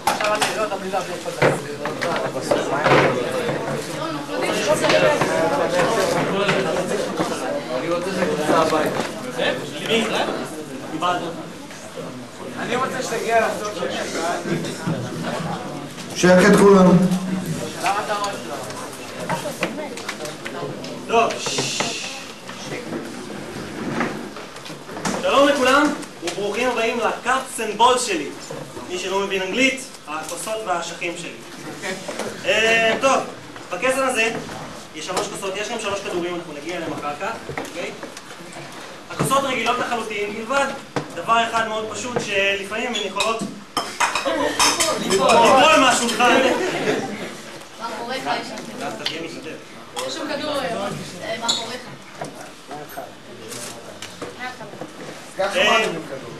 עכשיו אני לא יודע בלי להביא את כל אני רוצה שתצא הביתה. למי? קיבלנו. אני רוצה שתגיע לסוף של שקל. שקט כולם. למה אתה רואה שלו? טוב. שלום לכולם, וברוכים הבאים לקאפס אנד בול שלי. מי שלא מבין אנגלית, הכוסות והאשכים שלי. טוב, בקסם הזה יש 3 כוסות, יש גם 3 כדורים, אנחנו נגיע אליהם אחר כך, אוקיי? הכוסות רגילות לחלוטין, מלבד דבר אחד מאוד פשוט שלפעמים הן יכולות ליפול מהשולחן. מאחוריך יש שם אז תגיע מתנדב. יש שם כדור מאחוריך. ככה מה אתם כדור?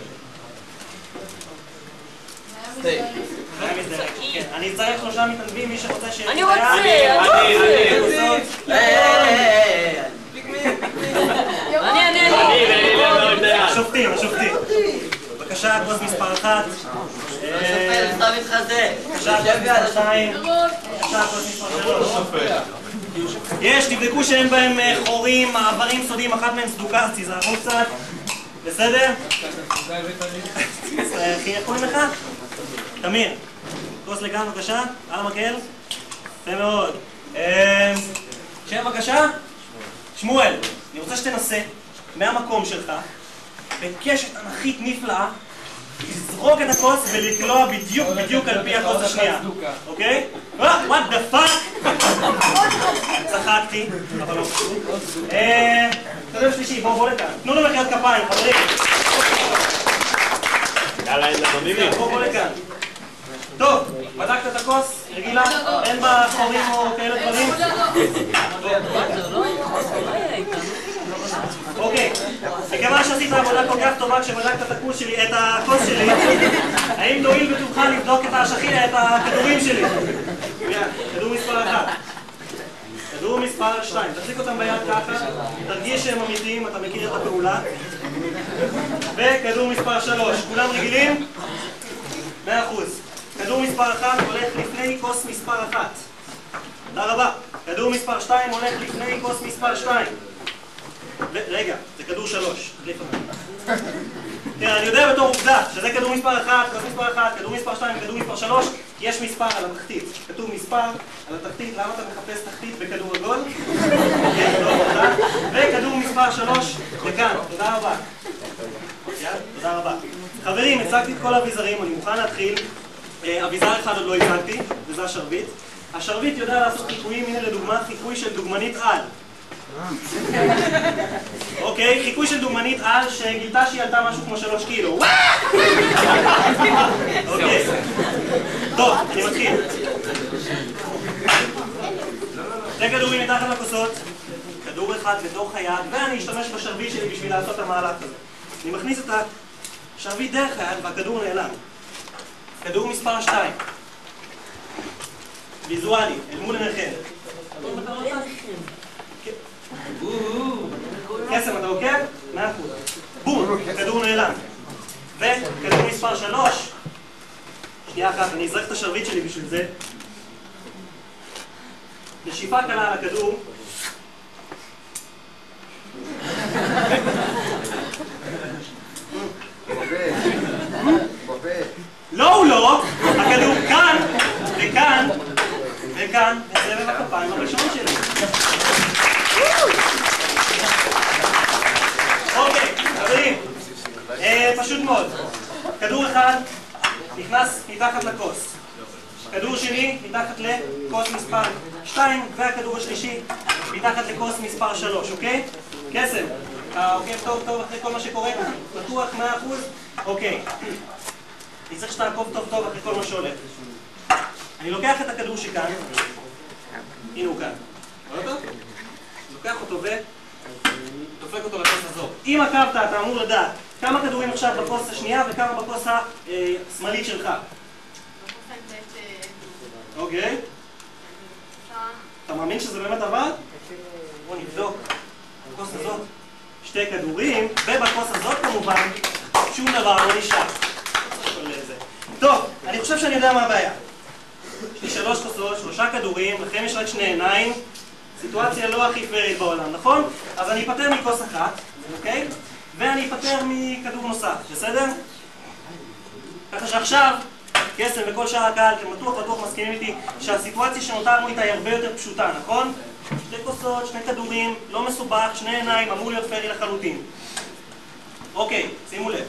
אני צריך 3 מתנדבים, מי שרוצה ש... אני רוצה! אני השופטים. בבקשה, כוס מספר 1. בבקשה, כוס מספר 2. בבקשה, כוס מספר 3. יש, תבדקו שאין בהם חורים, מעברים סודיים, אחת מהן סדוקה, אז תיזהרו קצת. בסדר? איך קוראים לך? תמיר. כוס לכאן בבקשה, על המקל. יפה מאוד. שם בבקשה? שמואל. אני רוצה שתנסה מהמקום שלך, בקשת אנכית נפלאה, לזרוק את הכוס ולקלוע בדיוק על פי הכוס השנייה. אוקיי? what the fuck? צחקתי, אבל לא פשוט. כדור שלישי, בואו לכאן. תנו לו מחיאות כפיים, חברים. יאללה, אין אנונימי. בואו לכאן. טוב, בדקת את הכוס? רגילה? אין בה חורים או כאלה דברים? אוקיי, מכיוון שעשית עבודה כל כך טובה כשבדקת את הכוס שלי, האם תואיל בטובך לבדוק את הכדורים שלי? כדור מספר 1. כדור מספר 2. תחזיק אותם ביד ככה, תרגיש שהם אמיתיים, אתה מכיר את הפעולה. וכדור מספר 3. כולם רגילים? 100%. כדור מספר 1 הולך לפני כוס מספר 1. תודה רבה. כדור מספר 2 הולך לפני כוס מספר 2. רגע, זה כדור 3. תחליף אותם. אני יודע בתור עובדה שזה כדור מספר 1, כוס מספר 1, כדור מספר 2 וכדור מספר 3. יש מספר על התחתית. כתוב מספר על התחתית. למה אתה מחפש תחתית בכדור עגול? וכדור מספר 3 לכאן. תודה רבה. תודה רבה. חברים, הצגתי את כל האביזרים, אני מוכן להתחיל. אביזר אחד עוד לא הצגתי, וזה השרביט. השרביט יודע לעשות חיקויים, הנה לדוגמה חיקוי של דוגמנית על. אוקיי, חיקוי של דוגמנית על שגילתה שהיא עלתה משהו כמו 3 קילו. אוקיי. טוב, אני מתחיל. 2 כדורים מתחת לכוסות, כדור אחד בתוך היד, ואני אשתמש בשרביט שלי בשביל לעשות את המהלך הזה. אני מכניס את השרביט דרך היד והכדור נעלם. כדור מספר 2. ויזואלי, אל מול עיניכם. קסם, אתה עוקב? 100%. בום, כדור נעלם. וכדור מספר 3. שנייה אחת, אני אזרק את השרביט שלי בשביל זה. נשיפה קלה על הכדור. לא, הוא לא. הכדור כאן, וכאן, וכאן, בסבב הכפיים הראשון שלי. אוקיי, חברים, פשוט מאוד. כדור אחד נכנס מתחת לכוס. כדור שני מתחת לכוס מספר 2, והכדור השלישי מתחת לכוס מספר 3, אוקיי? קסם, אתה עוקב טוב אחרי כל מה שקורה? בטוח 100%? אוקיי. אני צריך שתעקוב טוב אחרי כל מה שהולך. אני לוקח את הכדור שכאן, הנה הוא כאן. רואה אותו? לוקח אותו ודופק אותו לכוס הזאת. אם עקבת, אתה אמור לדעת כמה כדורים עכשיו בכוס השנייה וכמה בכוס השמאלית שלך. אוקיי. אתה מאמין שזה באמת עבד? בוא נבדוק. בכוס הזאת 2 כדורים, ובכוס הזאת כמובן שום דבר לא נשאר. אני חושב שאני יודע מה הבעיה. יש לי 3 כוסות, 3 כדורים, לכם יש רק 2 עיניים. סיטואציה לא הכי פיירית בעולם, נכון? אז אני אפטר מכוס אחת, אוקיי? ואני אפטר מכדור נוסף, בסדר? ככה שעכשיו, קסם וכל שאר הקהל, אתם בטוח מסכימים איתי שהסיטואציה שנותרנו איתה היא הרבה יותר פשוטה, נכון? 2 כוסות, 2 כדורים, לא מסובך, 2 עיניים, אמור להיות פיירי לחלוטין. אוקיי, שימו לב.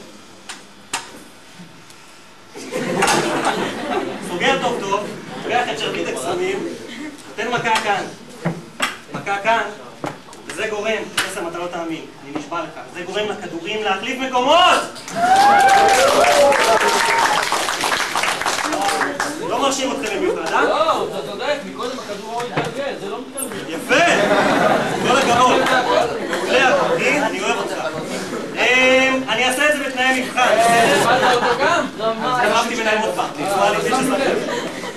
סוגר טוב טוב, פוגח את שרביט הקסמים, נותן מכה כאן. מכה כאן, וזה גורם, קסם אתה לא תאמין, אני נשבע לך, זה גורם לכדורים להחליף מקומות! לא מרשים אתכם במיוחד, אה? לא, אתה צודק, מקודם הכדור הוא התגלגל, זה לא מתגלגל. יפה! כל הכבוד. מעולה, אני אוהב אותך. אני אעשה את זה בתנאי מבחן. הבנת אותו גם? אמרתי ביניהם עוד פעם.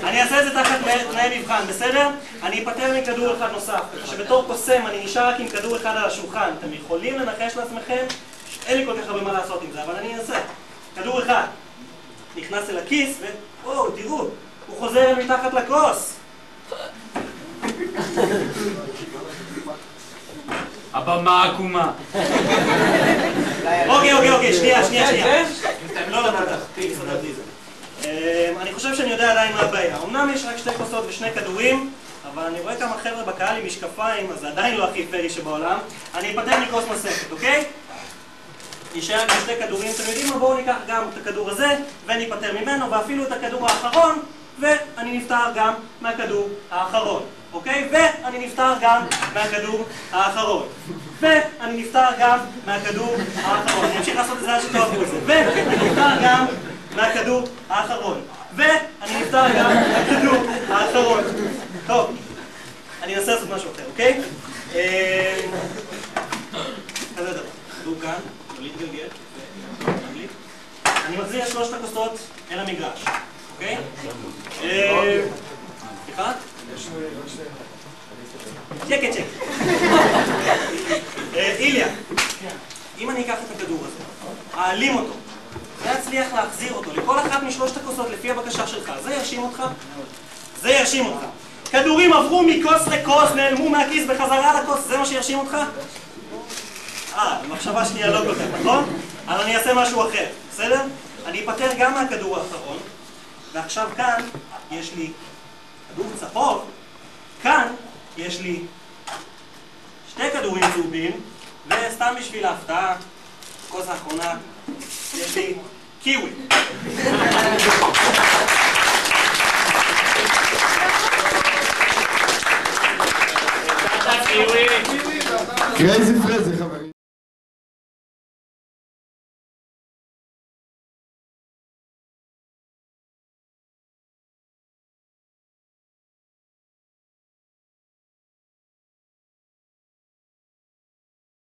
אני אעשה את זה תחת תנאי מבחן, בסדר? אני אפטר מכדור אחד נוסף. שבתור קוסם אני נשאר רק עם כדור אחד על השולחן. אתם יכולים לנחש לעצמכם? אין לי כל כך הרבה מה לעשות עם זה, אבל אני אעשה. כדור אחד נכנס אל הכיס ו... תראו, הוא חוזר מתחת לכוס. הבמה עקומה. אוקיי, שנייה. לא, אני חושב שאני יודע עדיין מה הבעיה. אמנם יש רק 2 כוסות ו2 כדורים, אבל אני רואה כמה חבר'ה בקהל עם משקפיים, אז זה עדיין לא הכי פיירי שבעולם. אני אפטר מכוס נוספת, אוקיי? נשאר עם 2 כדורים, אתם יודעים מה? בואו ניקח גם את הכדור הזה, ואני אפטר ממנו, ואפילו את הכדור האחרון, ואני נפטר גם מהכדור האחרון. אוקיי? ואני נפטר גם מהכדור האחרון. ואני נפטר גם מהכדור האחרון. אני אמשיך לעשות את זה עד שתאהבו את זה. ואני נפטר גם מהכדור האחרון. ואני נפטר גם מהכדור האחרון. טוב, אני אנסה לעשות משהו אחר, אוקיי? כזה דבר. כדור כאן, לא להתגלגל. אני מחזיר 3 הכוסות אל המגרש, אוקיי? סליחה? צ'ק. איליה, אם אני אקח את הכדור הזה, אעלים אותו, ואצליח להחזיר אותו לכל אחת מ3 הכוסות לפי הבקשה שלך, זה ירשים אותך? זה ירשים אותך. כדורים עברו מכוס לכוס, נעלמו מהכיס בחזרה לכוס, זה מה שירשים אותך? מחשבה שנייה לא כל כך, נכון? אבל אני אעשה משהו אחר, בסדר? אני אפטר גם מהכדור האחרון, ועכשיו כאן יש לי כדור צהוב, כאן יש לי 2 כדורים צהובים, וסתם בשביל ההפתעה, כוס האחרונה, יש לי קיווי. קרייזי פרזי, חברים.